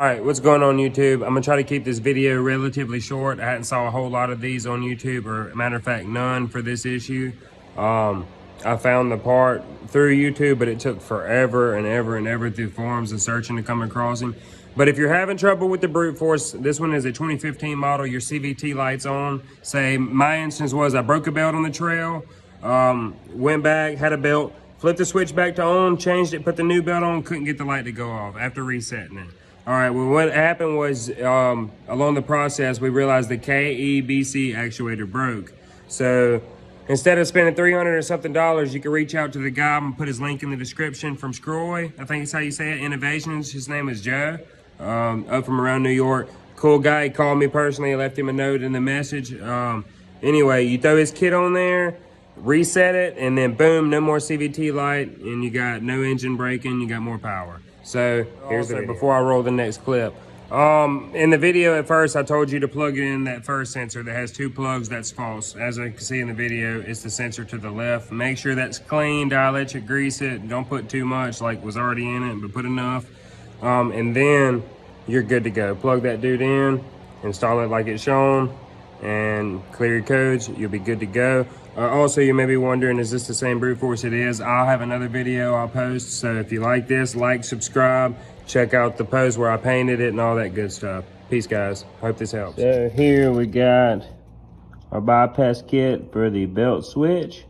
All right, what's going on YouTube? I'm gonna try to keep this video relatively short. I hadn't saw a whole lot of these on YouTube, or matter of fact, none for this issue. I found the part through YouTube, but it took forever and ever through forums and searching to come across him. But if you're having trouble with the brute force, this one is a 2015 model, your CVT lights on. Say my instance was I broke a belt on the trail, went back, had a belt, flipped the switch back to on, changed it, put the new belt on, couldn't get the light to go off after resetting it. All right, well, what happened was along the process, we realized the KEBC actuator broke. So instead of spending $300 or something, you can reach out to the guy. I'm gonna put his link in the description from Scroy. I think it's how you say it, Innovations. His name is Joe, up from around New York. Cool guy, he called me personally, I left him a note in the message. Anyway, you throw his kit on there, reset it, and then boom, no more CVT light, and you got no engine braking, you got more power. So here's the video. Before I roll the next clip. In the video at first, I told you to plug in that first sensor that has 2 plugs. That's false. As I can see in the video, it's the sensor to the left. Make sure that's clean, dilute it, grease it. Don't put too much like was already in it, but put enough. And then you're good to go. Plug that dude in, install it like it's shown, and clear your codes. You'll be good to go. Also, you may be wondering, is this the same brute force? It is. I'll have another video I'll post. So if you like this, like, subscribe, check out the post where I painted it and all that good stuff. Peace, guys. Hope this helps. So here we got our bypass kit for the belt switch,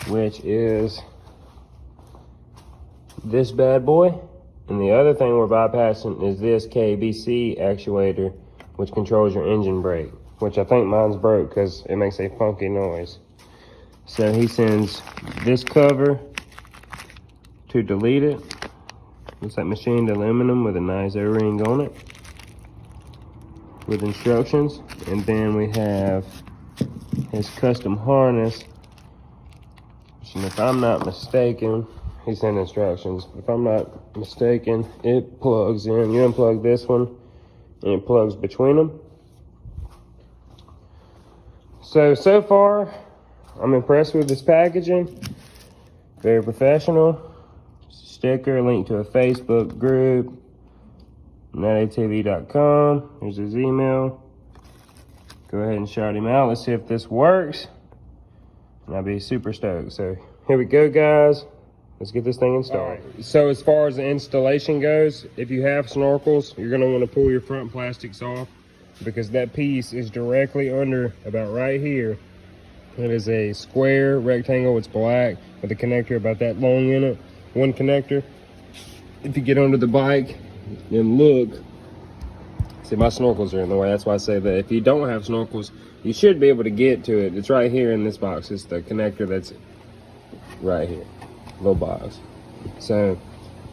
which is this bad boy. And the other thing we're bypassing is this KEBC actuator, which controls your engine brake, which I think mine's broke because it makes a funky noise. So he sends this cover to delete it. Looks like machined aluminum with a nice O-ring on it with instructions. And then we have his custom harness, which, if I'm not mistaken, he sent instructions. If I'm not mistaken, it plugs in. You unplug this one and it plugs between them. So far, I'm impressed with this packaging. Very professional. Sticker, link to a Facebook group, netatv.com. Here's his email. Go ahead and shout him out. Let's see if this works. And I'll be super stoked. So here we go, guys. Let's get this thing installed. Right. So as far as the installation goes, if you have snorkels, you're gonna wanna pull your front plastics off, because that piece is directly under, about right here. It is a square rectangle. It's black with a connector about that long in it. One connector. If you get under the bike and look, see, my snorkels are in the way. That's why I say that if you don't have snorkels, you should be able to get to it. It's right here in this box. It's the connector that's right here, little box. So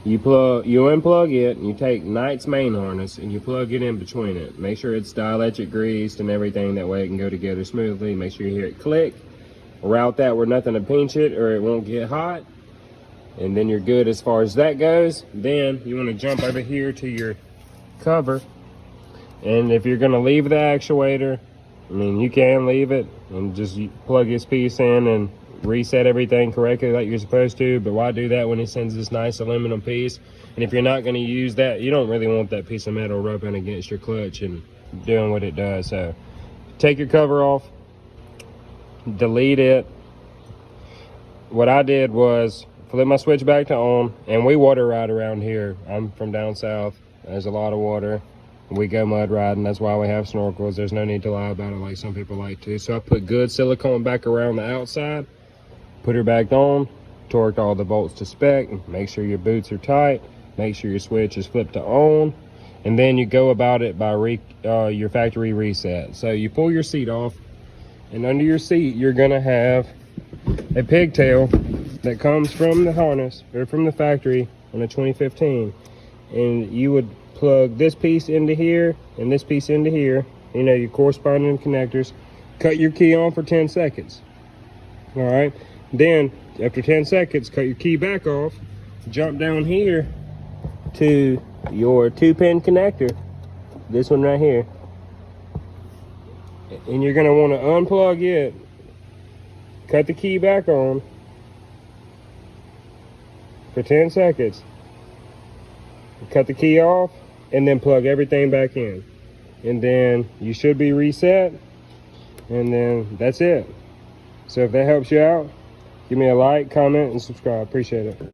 you unplug it, and you take Knight's main harness and you plug it in between it. Make sure it's dielectric greased and everything, that way it can go together smoothly. Make sure you hear it click. Route that where nothing to pinch it or it won't get hot. And then you're good as far as that goes. Then you want to jump over here to your cover. And if you're gonna leave the actuator, I mean, you can leave it and just plug this piece in and reset everything correctly like you're supposed to. But why do that when he sends this nice aluminum piece? And if you're not going to use that, you don't really want that piece of metal rubbing against your clutch and doing what it does. So take your cover off, delete it. What I did was flip my switch back to on, and we water ride around here. I'm from down south. There's a lot of water. We go mud riding. That's why we have snorkels. There's no need to lie about it like some people like to. So I put good silicone back around the outside, put her back on, torqued all the bolts to spec, make sure your boots are tight, make sure your switch is flipped to on, and then you go about it by your factory reset. So you pull your seat off, and under your seat you're gonna have a pigtail that comes from the harness or from the factory on a 2015, and you would plug this piece into here and this piece into here, you know, your corresponding connectors. Cut your key on for 10 seconds. All right, then after 10 seconds, cut your key back off, jump down here to your 2-pin connector, this one right here, and you're going to want to unplug it, cut the key back on for 10 seconds, cut the key off, and then plug everything back in. And then you should be reset, and then that's it. So if that helps you out, give me a like, comment, and subscribe. Appreciate it.